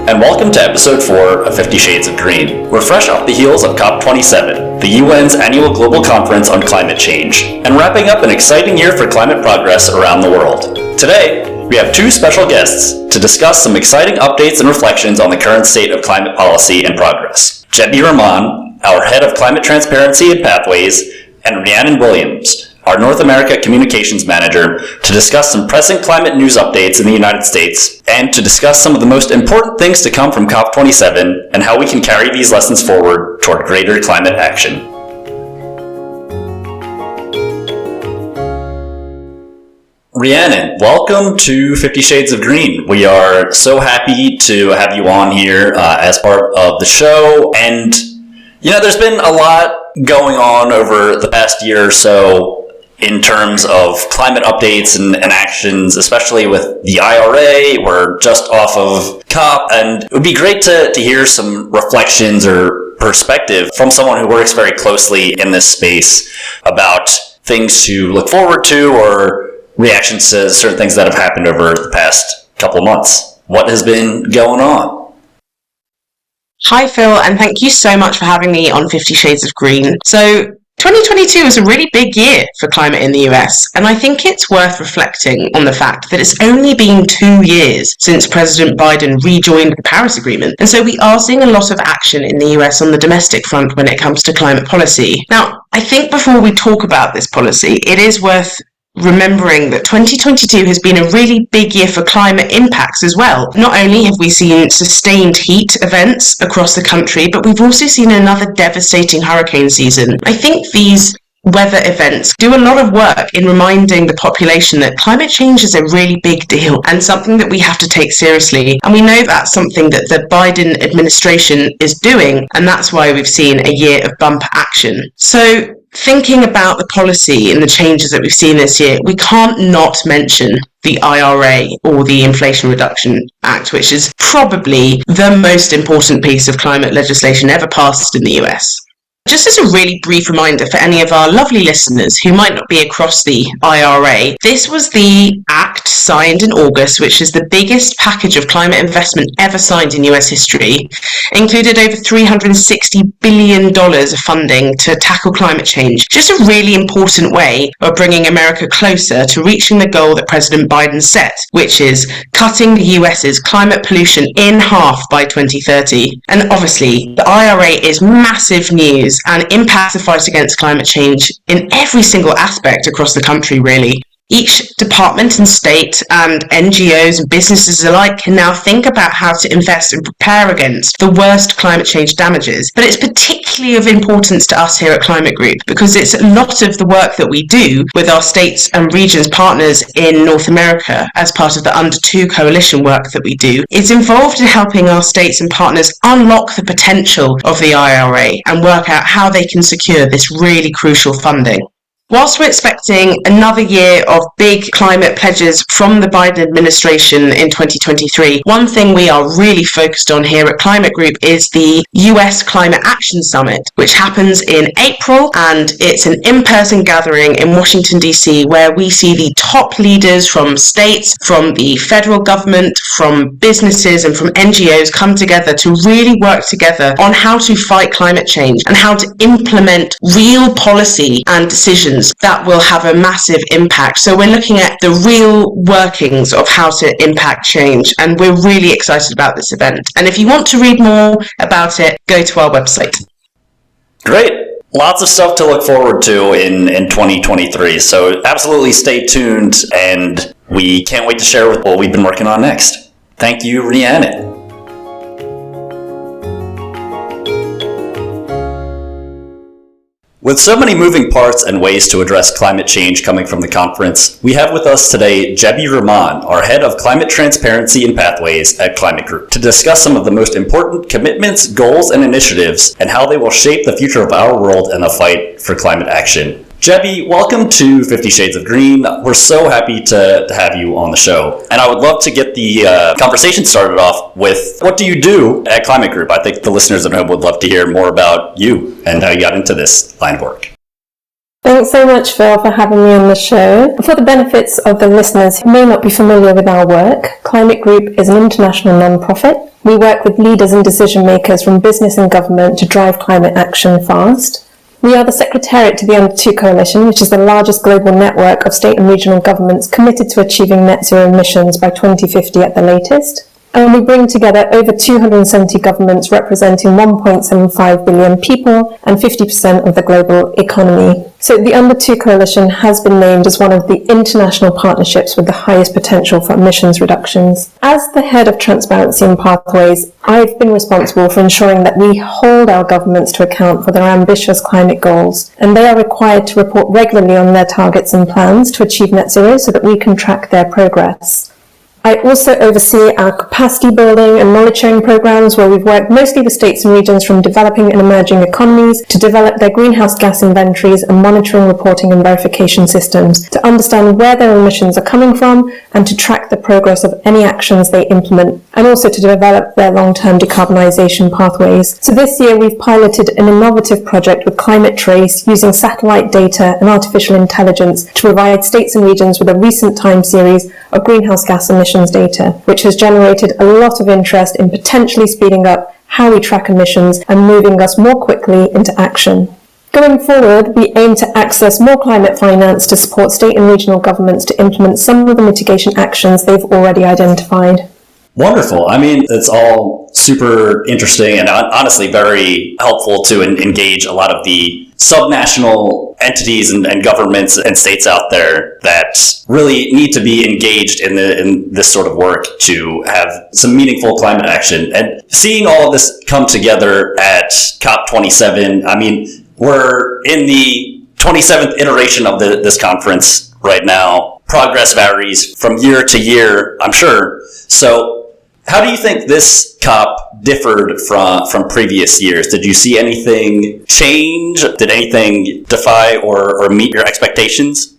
and welcome to episode 4 of 50 Shades of Green. We're fresh off the heels of COP27, the UN's annual global conference on climate change, and wrapping up an exciting year for climate progress around the world. Today, we have two special guests to discuss some exciting updates and reflections on the current state of climate policy and progress. Jebi Rahman, our head of climate transparency and pathways, and Rhiannon Williams, our North America Communications Manager, to discuss some pressing climate news updates in the United States, and to discuss some of the most important things to come from COP27 and how we can carry these lessons forward toward greater climate action. Rhiannon, welcome to 50 Shades of Green. We are so happy to have you on here as part of the show, and there's been a lot going on over the past year or so in terms of climate updates and actions, especially with the IRA. We're just off of COP, and it would be great to hear some reflections or perspective from someone who works very closely in this space about things to look forward to or reactions to certain things that have happened over the past couple of months. What has been going on? Hi, Phil, and thank you so much for having me on 50 Shades of Green. So 2022 was a really big year for climate in the US, and I think it's worth reflecting on the fact that it's only been 2 years since President Biden rejoined the Paris Agreement, and so we are seeing a lot of action in the US on the domestic front when it comes to climate policy. Now, I think before we talk about this policy, it is worth remembering that 2022 has been a really big year for climate impacts as well. Not only have we seen sustained heat events across the country, but we've also seen another devastating hurricane season. I think these weather events do a lot of work in reminding the population that climate change is a really big deal and something that we have to take seriously. And we know that's something that the Biden administration is doing, and that's why we've seen a year of bumper action. So thinking about the policy and the changes that we've seen this year, we can't not mention the IRA or the Inflation Reduction Act, which is probably the most important piece of climate legislation ever passed in the US. Just as a really brief reminder for any of our lovely listeners who might not be across the IRA, this was the act signed in August, which is the biggest package of climate investment ever signed in US history. Included over $360 billion of funding to tackle climate change. Just a really important way of bringing America closer to reaching the goal that President Biden set, which is cutting the US's climate pollution in half by 2030. And obviously, the IRA is massive news and impacts the fight against climate change in every single aspect across the country, really. Each department and state and NGOs and businesses alike can now think about how to invest and prepare against the worst climate change damages. But it's particularly of importance to us here at Climate Group because it's a lot of the work that we do with our states and regions partners in North America as part of the Under 2 coalition work that we do. It's involved in helping our states and partners unlock the potential of the IRA and work out how they can secure this really crucial funding. Whilst we're expecting another year of big climate pledges from the Biden administration in 2023, one thing we are really focused on here at Climate Group is the US Climate Action Summit, which happens in April, and it's an in-person gathering in Washington, D.C., where we see the top leaders from states, from the federal government, from businesses, and from NGOs come together to really work together on how to fight climate change and how to implement real policy and decisions that will have a massive impact. So we're looking at the real workings of how to impact change, and we're really excited about this event. And if you want to read more about it, go to our website. Great. Lots of stuff to look forward to in 2023. So absolutely stay tuned, and we can't wait to share what we've been working on next. Thank you, Rhiannon. With so many moving parts and ways to address climate change coming from the conference, we have with us today Jebi Rahman, our head of climate transparency and pathways at Climate Group, to discuss some of the most important commitments, goals, and initiatives, and how they will shape the future of our world and the fight for climate action. Jebi, welcome to 50 Shades of Green. We're so happy to have you on the show. And I would love to get the conversation started off with, what do you do at Climate Group? I think the listeners at home would love to hear more about you and how you got into this line of work. Thanks so much, Phil, for having me on the show. For the benefits of the listeners who may not be familiar with our work, Climate Group is an international non-profit. We work with leaders and decision makers from business and government to drive climate action fast. We are the Secretariat to the Under 2 Coalition, which is the largest global network of state and regional governments committed to achieving net zero emissions by 2050 at the latest. And we bring together over 270 governments representing 1.75 billion people and 50% of the global economy. So the Under 2 Coalition has been named as one of the international partnerships with the highest potential for emissions reductions. As the head of Transparency and Pathways, I've been responsible for ensuring that we hold our governments to account for their ambitious climate goals, and they are required to report regularly on their targets and plans to achieve net zero so that we can track their progress. I also oversee our capacity building and knowledge sharing programs, where we've worked mostly with states and regions from developing and emerging economies to develop their greenhouse gas inventories and monitoring, reporting and verification systems to understand where their emissions are coming from and to track the progress of any actions they implement, and also to develop their long-term decarbonisation pathways. So this year we've piloted an innovative project with Climate Trace using satellite data and artificial intelligence to provide states and regions with a recent time series of greenhouse gas emissions data, which has generated a lot of interest in potentially speeding up how we track emissions and moving us more quickly into action. Going forward, we aim to access more climate finance to support state and regional governments to implement some of the mitigation actions they've already identified. Wonderful. I mean, it's all super interesting and honestly very helpful to engage a lot of the subnational entities and governments and states out there that really need to be engaged in this sort of work to have some meaningful climate action. And seeing all of this come together at COP27, I mean, we're in the 27th iteration of this conference right now. Progress varies from year to year, I'm sure. So how do you think this COP differed from previous years? Did you see anything change? Did anything defy or meet your expectations?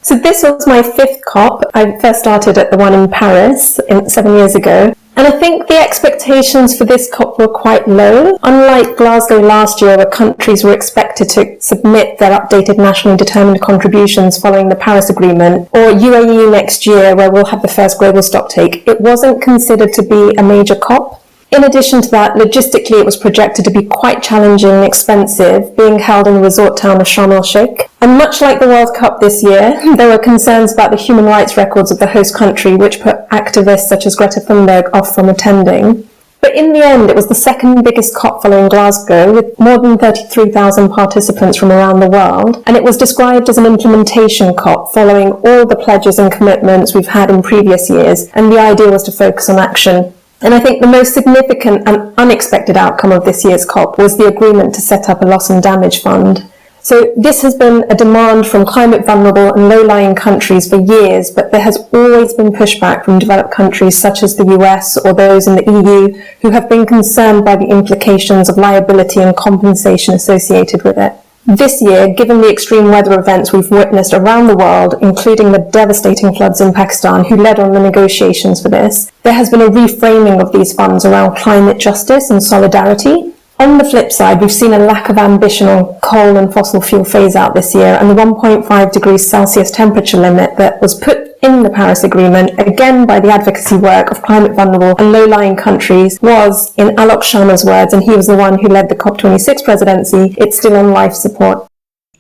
So this was my 5th COP. I first started at the one in Paris 7 years ago. And I think the expectations for this COP were quite low. Unlike Glasgow last year, where countries were expected to submit their updated nationally determined contributions following the Paris Agreement, or UAE next year, where we'll have the first global stocktake, it wasn't considered to be a major COP. In addition to that, logistically it was projected to be quite challenging and expensive, being held in the resort town of Sharm el-Sheikh. And much like the World Cup this year, there were concerns about the human rights records of the host country, which put activists such as Greta Thunberg off from attending. But in the end, it was the second biggest COP following Glasgow, with more than 33,000 participants from around the world, and it was described as an implementation COP following all the pledges and commitments we've had in previous years, and the idea was to focus on action. And I think the most significant and unexpected outcome of this year's COP was the agreement to set up a loss and damage fund. So this has been a demand from climate vulnerable and low-lying countries for years, but there has always been pushback from developed countries such as the US or those in the EU who have been concerned by the implications of liability and compensation associated with it. This year, given the extreme weather events we've witnessed around the world, including the devastating floods in Pakistan, who led on the negotiations for this, there has been a reframing of these funds around climate justice and solidarity. On the flip side, we've seen a lack of ambition on coal and fossil fuel phase-out this year, and the 1.5 degrees Celsius temperature limit that was put in the Paris Agreement, again by the advocacy work of climate vulnerable and low-lying countries, was, in Alok Sharma's words, and he was the one who led the COP26 presidency, it's still on life support.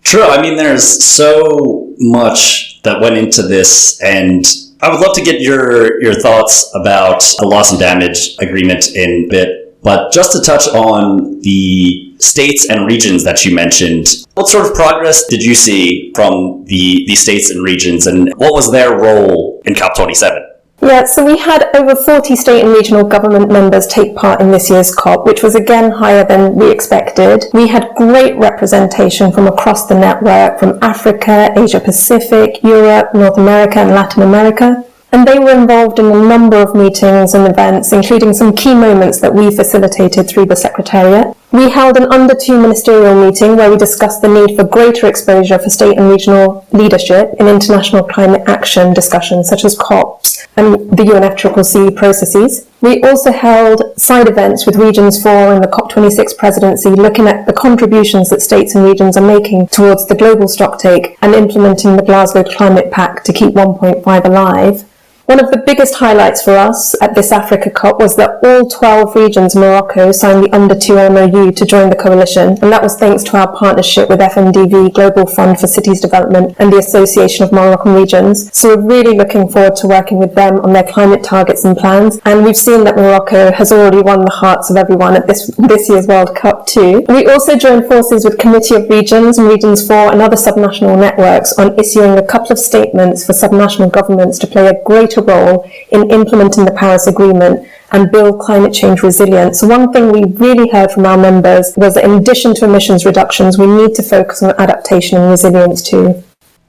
True. I mean, there's so much that went into this, and I would love to get your thoughts about a loss and damage agreement in a bit. But just to touch on the states and regions that you mentioned, what sort of progress did you see from the states and regions, and what was their role in COP27? Yeah, so we had over 40 state and regional government members take part in this year's COP, which was again higher than we expected. We had great representation from across the network, from Africa, Asia Pacific, Europe, North America and Latin America. And they were involved in a number of meetings and events, including some key moments that we facilitated through the Secretariat. We held an Under 2 ministerial meeting where we discussed the need for greater exposure for state and regional leadership in international climate action discussions such as COPs, and the UNFCCC processes. We also held side events with Regions 4 and the COP26 presidency, looking at the contributions that states and regions are making towards the global stocktake and implementing the Glasgow Climate Pact to keep 1.5 alive. One of the biggest highlights for us at this Africa COP was that all 12 regions in Morocco signed the Under 2 MOU to join the coalition, and that was thanks to our partnership with FMDV, Global Fund for Cities Development, and the Association of Moroccan Regions. So we're really looking forward to working with them on their climate targets and plans, and we've seen that Morocco has already won the hearts of everyone at this year's World Cup too. We also joined forces with Committee of Regions and Regions 4 and other subnational networks on issuing a couple of statements for subnational governments to play a greater role in implementing the Paris Agreement and build climate change resilience. So one thing we really heard from our members was that in addition to emissions reductions, we need to focus on adaptation and resilience too.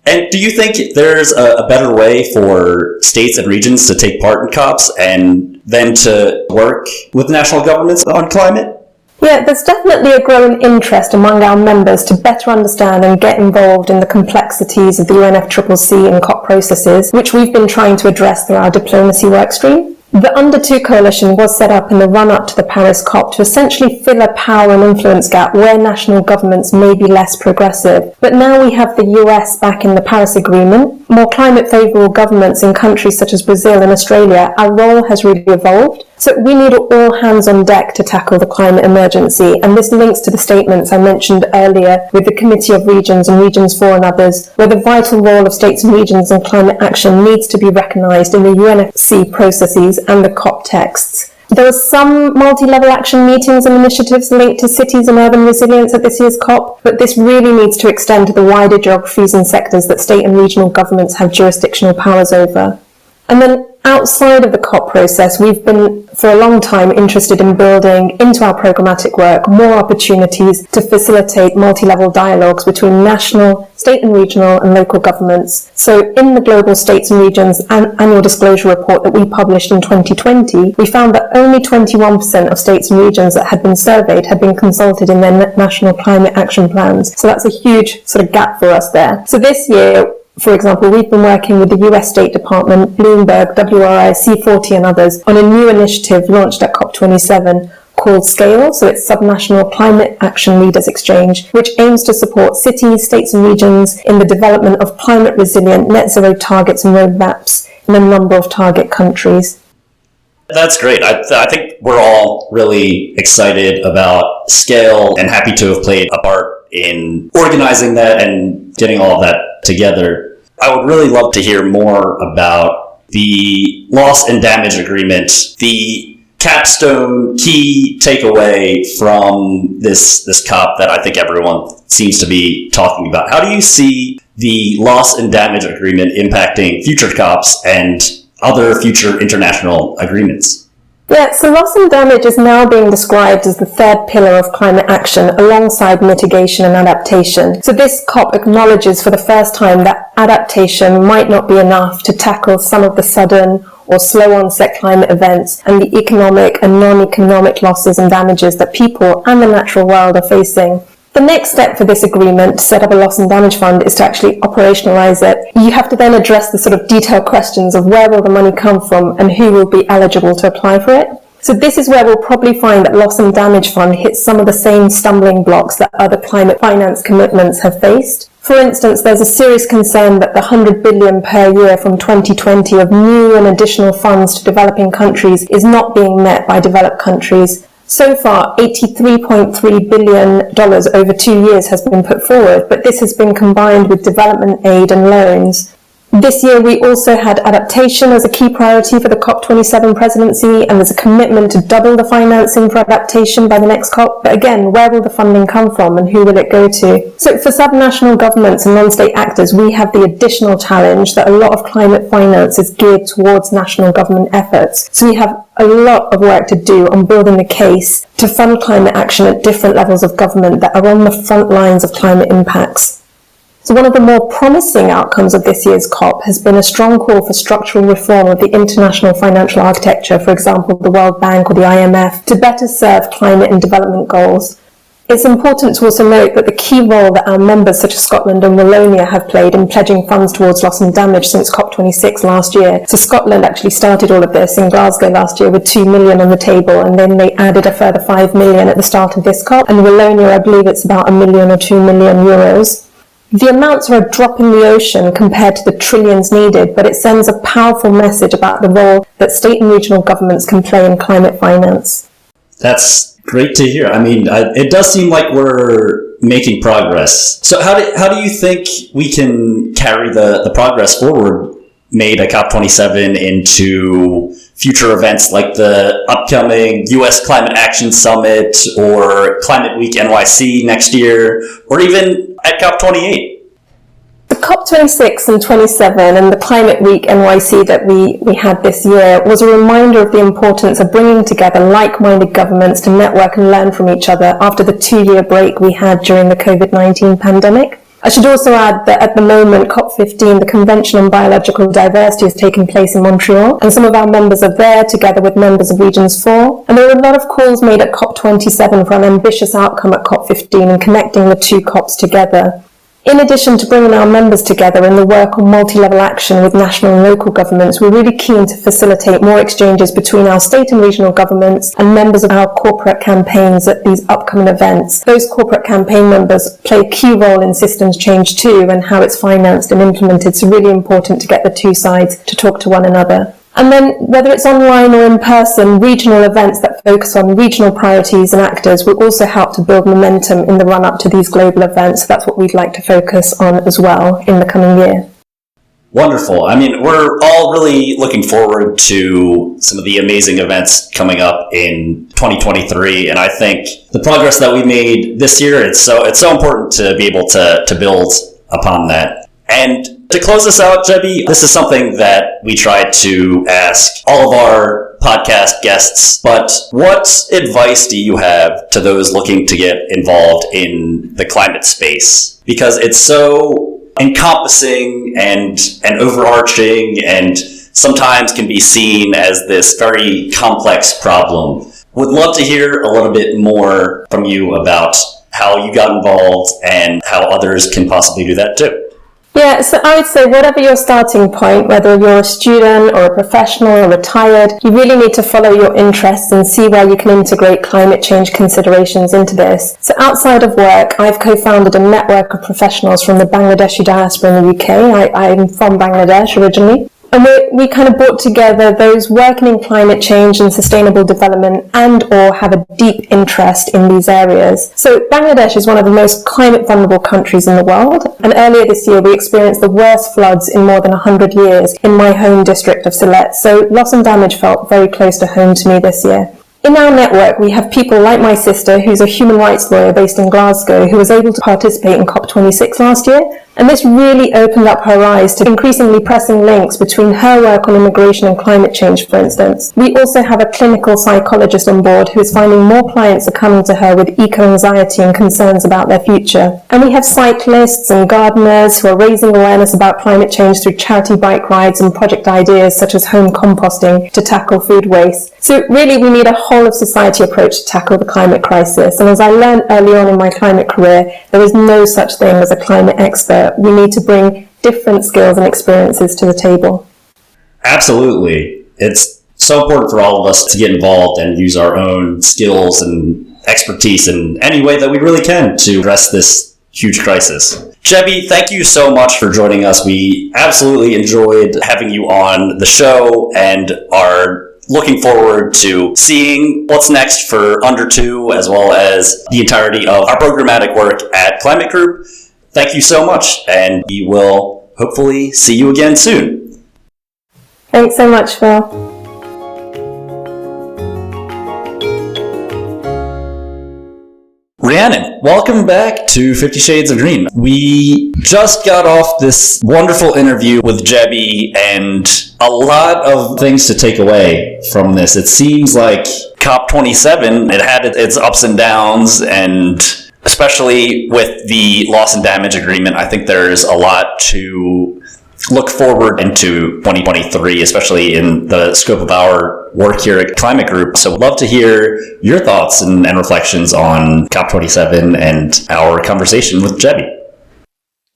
And do you think there's a better way for states and regions to take part in COPs and then to work with national governments on climate? Yeah, there's definitely a growing interest among our members to better understand and get involved in the complexities of the UNFCCC and COP processes, which we've been trying to address through our diplomacy workstream. The Under 2 coalition was set up in the run-up to the Paris COP to essentially fill a power and influence gap where national governments may be less progressive. But now we have the US back in the Paris Agreement, more climate-favourable governments in countries such as Brazil and Australia. Our role has really evolved. So we need all hands on deck to tackle the climate emergency, and this links to the statements I mentioned earlier with the Committee of Regions and Regions 4 and others, where the vital role of states and regions in climate action needs to be recognised in the UNFCCC processes and the COP texts. There were some multi-level action meetings and initiatives linked to cities and urban resilience at this year's COP, but this really needs to extend to the wider geographies and sectors that state and regional governments have jurisdictional powers over. And then outside of the COP process, we've been for a long time interested in building into our programmatic work more opportunities to facilitate multi-level dialogues between national, state and regional and local governments. So in the Global States and Regions Annual Disclosure Report that we published in 2020, we found that only 21% of states and regions that had been surveyed had been consulted in their national climate action plans. So that's a huge sort of gap for us there. So this year, for example, we've been working with the US State Department, Bloomberg, WRI, C40 and others on a new initiative launched at COP27 called SCALE, so it's Subnational Climate Action Leaders Exchange, which aims to support cities, states and regions in the development of climate resilient net zero targets and roadmaps in a number of target countries. That's great. I think we're all really excited about SCALE and happy to have played a part in organizing that and getting all of that together. I would really love to hear more about the loss and damage agreement, the capstone key takeaway from this COP that I think everyone seems to be talking about. How do you see the loss and damage agreement impacting future COPs and other future international agreements? Yeah, so loss and damage is now being described as the third pillar of climate action alongside mitigation and adaptation. So this COP acknowledges for the first time that adaptation might not be enough to tackle some of the sudden or slow onset climate events and the economic and non-economic losses and damages that people and the natural world are facing. The next step for this agreement to set up a loss and damage fund is to actually operationalise it. You have to then address the sort of detailed questions of where will the money come from and who will be eligible to apply for it. So this is where we'll probably find that loss and damage fund hits some of the same stumbling blocks that other climate finance commitments have faced. For instance, there's a serious concern that the $100 billion per year from 2020 of new and additional funds to developing countries is not being met by developed countries. So far, $83.3 billion over 2 years has been put forward, but this has been combined with development aid and loans. This year, we also had adaptation as a key priority for the COP27 presidency, and there's a commitment to double the financing for adaptation by the next COP. But again, where will the funding come from and who will it go to? So for subnational governments and non-state actors, we have the additional challenge that a lot of climate finance is geared towards national government efforts. So we have a lot of work to do on building the case to fund climate action at different levels of government that are on the front lines of climate impacts. So one of the more promising outcomes of this year's COP has been a strong call for structural reform of the international financial architecture, for example, the World Bank or the IMF, to better serve climate and development goals. It's important to also note that the key role that our members such as Scotland and Wallonia have played in pledging funds towards loss and damage since COP26 last year. So Scotland actually started all of this in Glasgow last year with 2 million on the table, and then they added a further 5 million at the start of this COP. And Wallonia, I believe it's about 1 million or 2 million euros. The amounts are a drop in the ocean compared to the trillions needed, but it sends a powerful message about the role that state and regional governments can play in climate finance. That's great to hear. I mean, it does seem like we're making progress. So how do you think we can carry the progress forward made at COP27 into future events like the upcoming U.S. Climate Action Summit or Climate Week NYC next year, or even at COP28? The COP26 and 27 and the Climate Week NYC that we had this year was a reminder of the importance of bringing together like-minded governments to network and learn from each other after the 2-year break we had during the COVID-19 pandemic. I should also add that at the moment, COP15, the Convention on Biological Diversity, is taking place in Montreal, and some of our members are there together with members of Regions 4. And there were a lot of calls made at COP27 for an ambitious outcome at COP15 and connecting the two COPs together. In addition to bringing our members together in the work on multi-level action with national and local governments, we're really keen to facilitate more exchanges between our state and regional governments and members of our corporate campaigns at these upcoming events. Those corporate campaign members play a key role in systems change too, and how it's financed and implemented, so really important to get the two sides to talk to one another. And then, whether it's online or in person, regional events that focus on regional priorities and actors will also help to build momentum in the run-up to these global events. So that's what we'd like to focus on as well in the coming year. Wonderful. I mean, we're all really looking forward to some of the amazing events coming up in 2023. And I think the progress that we made this year, it's so important to be able to build upon that. And to close this out, Jebi, this is something that we try to ask all of our podcast guests, but what advice do you have to those looking to get involved in the climate space? Because it's so encompassing and overarching and sometimes can be seen as this very complex problem. Would love to hear a little bit more from you about how you got involved and how others can possibly do that too. Yeah, so I would say whatever your starting point, whether you're a student or a professional or retired, you really need to follow your interests and see where you can integrate climate change considerations into this. So outside of work, I've co-founded a network of professionals from the Bangladeshi diaspora in the UK. I'm from Bangladesh originally. And we kind of brought together those working in climate change and sustainable development and or have a deep interest in these areas. So Bangladesh is one of the most climate vulnerable countries in the world. And earlier this year, we experienced the worst floods in more than 100 years in my home district of Sylhet. So loss and damage felt very close to home to me this year. In our network, we have people like my sister, who's a human rights lawyer based in Glasgow, who was able to participate in COP26 last year. And this really opened up her eyes to increasingly pressing links between her work on immigration and climate change, for instance. We also have a clinical psychologist on board who is finding more clients are coming to her with eco-anxiety and concerns about their future. And we have cyclists and gardeners who are raising awareness about climate change through charity bike rides and project ideas such as home composting to tackle food waste. So really, we need a whole of society approach to tackle the climate crisis. And as I learned early on in my climate career, there is no such thing as a climate expert. We need to bring different skills and experiences to the table. Absolutely. It's so important for all of us to get involved and use our own skills and expertise in any way that we really can to address this huge crisis. Jebi, thank you so much for joining us. We absolutely enjoyed having you on the show and are looking forward to seeing what's next for Under 2 as well as the entirety of our programmatic work at Climate Group. Thank you so much, and we will hopefully see you again soon. Thanks so much, Phil. Rhiannon, welcome back to 50 Shades of Green. We just got off this wonderful interview with Jebi and a lot of things to take away from this. It seems like COP27, it had its ups and downs, and especially with the loss and damage agreement, I think there's a lot to look forward into 2023, especially in the scope of our work here at Climate Group. So we'd love to hear your thoughts and reflections on COP27 and our conversation with Jebi.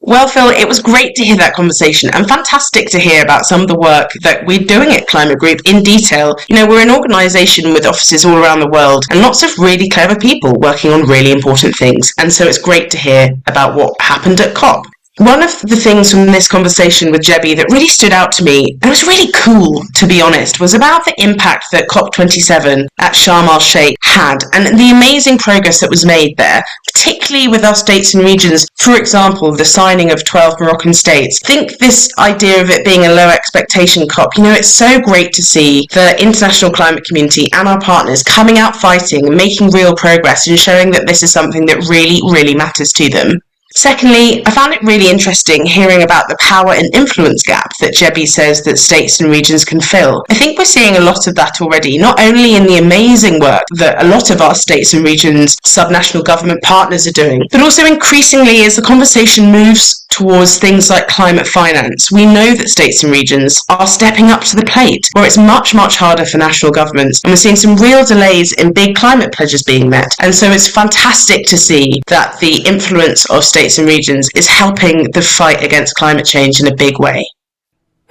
Well, Phil, it was great to hear that conversation and fantastic to hear about some of the work that we're doing at Climate Group in detail. You know, we're an organisation with offices all around the world and lots of really clever people working on really important things. And so it's great to hear about what happened at COP. One of the things from this conversation with Jebi that really stood out to me, and was really cool, to be honest, was about the impact that COP27 at Sharm el-Sheikh had and the amazing progress that was made there, particularly with our states and regions. For example, the signing of 12 Moroccan states. I think this idea of it being a low expectation COP, you know, it's so great to see the international climate community and our partners coming out fighting and making real progress and showing that this is something that really, really matters to them. Secondly, I found it really interesting hearing about the power and influence gap that Jebi says that states and regions can fill. I think we're seeing a lot of that already, not only in the amazing work that a lot of our states and regions subnational government partners are doing, but also increasingly as the conversation moves towards things like climate finance. We know that states and regions are stepping up to the plate, where it's much, much harder for national governments, and we're seeing some real delays in big climate pledges being met. And so it's fantastic to see that the influence of states and regions is helping the fight against climate change in a big way.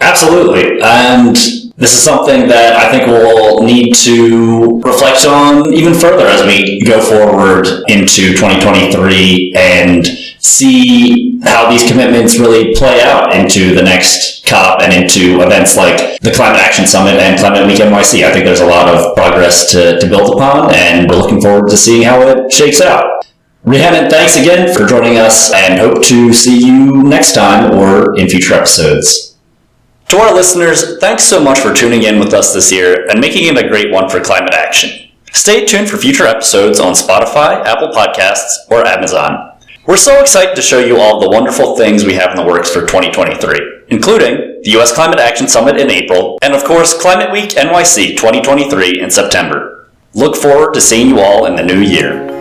Absolutely. And this is something that I think we'll need to reflect on even further as we go forward into 2023 and see how these commitments really play out into the next COP and into events like the Climate Action Summit and Climate Week NYC. I think there's a lot of progress to build upon, and we're looking forward to seeing how it shakes out. Rhiannon, thanks again for joining us, and hope to see you next time or in future episodes. To our listeners, thanks so much for tuning in with us this year and making it a great one for climate action. Stay tuned for future episodes on Spotify, Apple Podcasts, or Amazon. We're so excited to show you all the wonderful things we have in the works for 2023, including the U.S. Climate Action Summit in April, and of course Climate Week NYC 2023 in September. Look forward to seeing you all in the new year.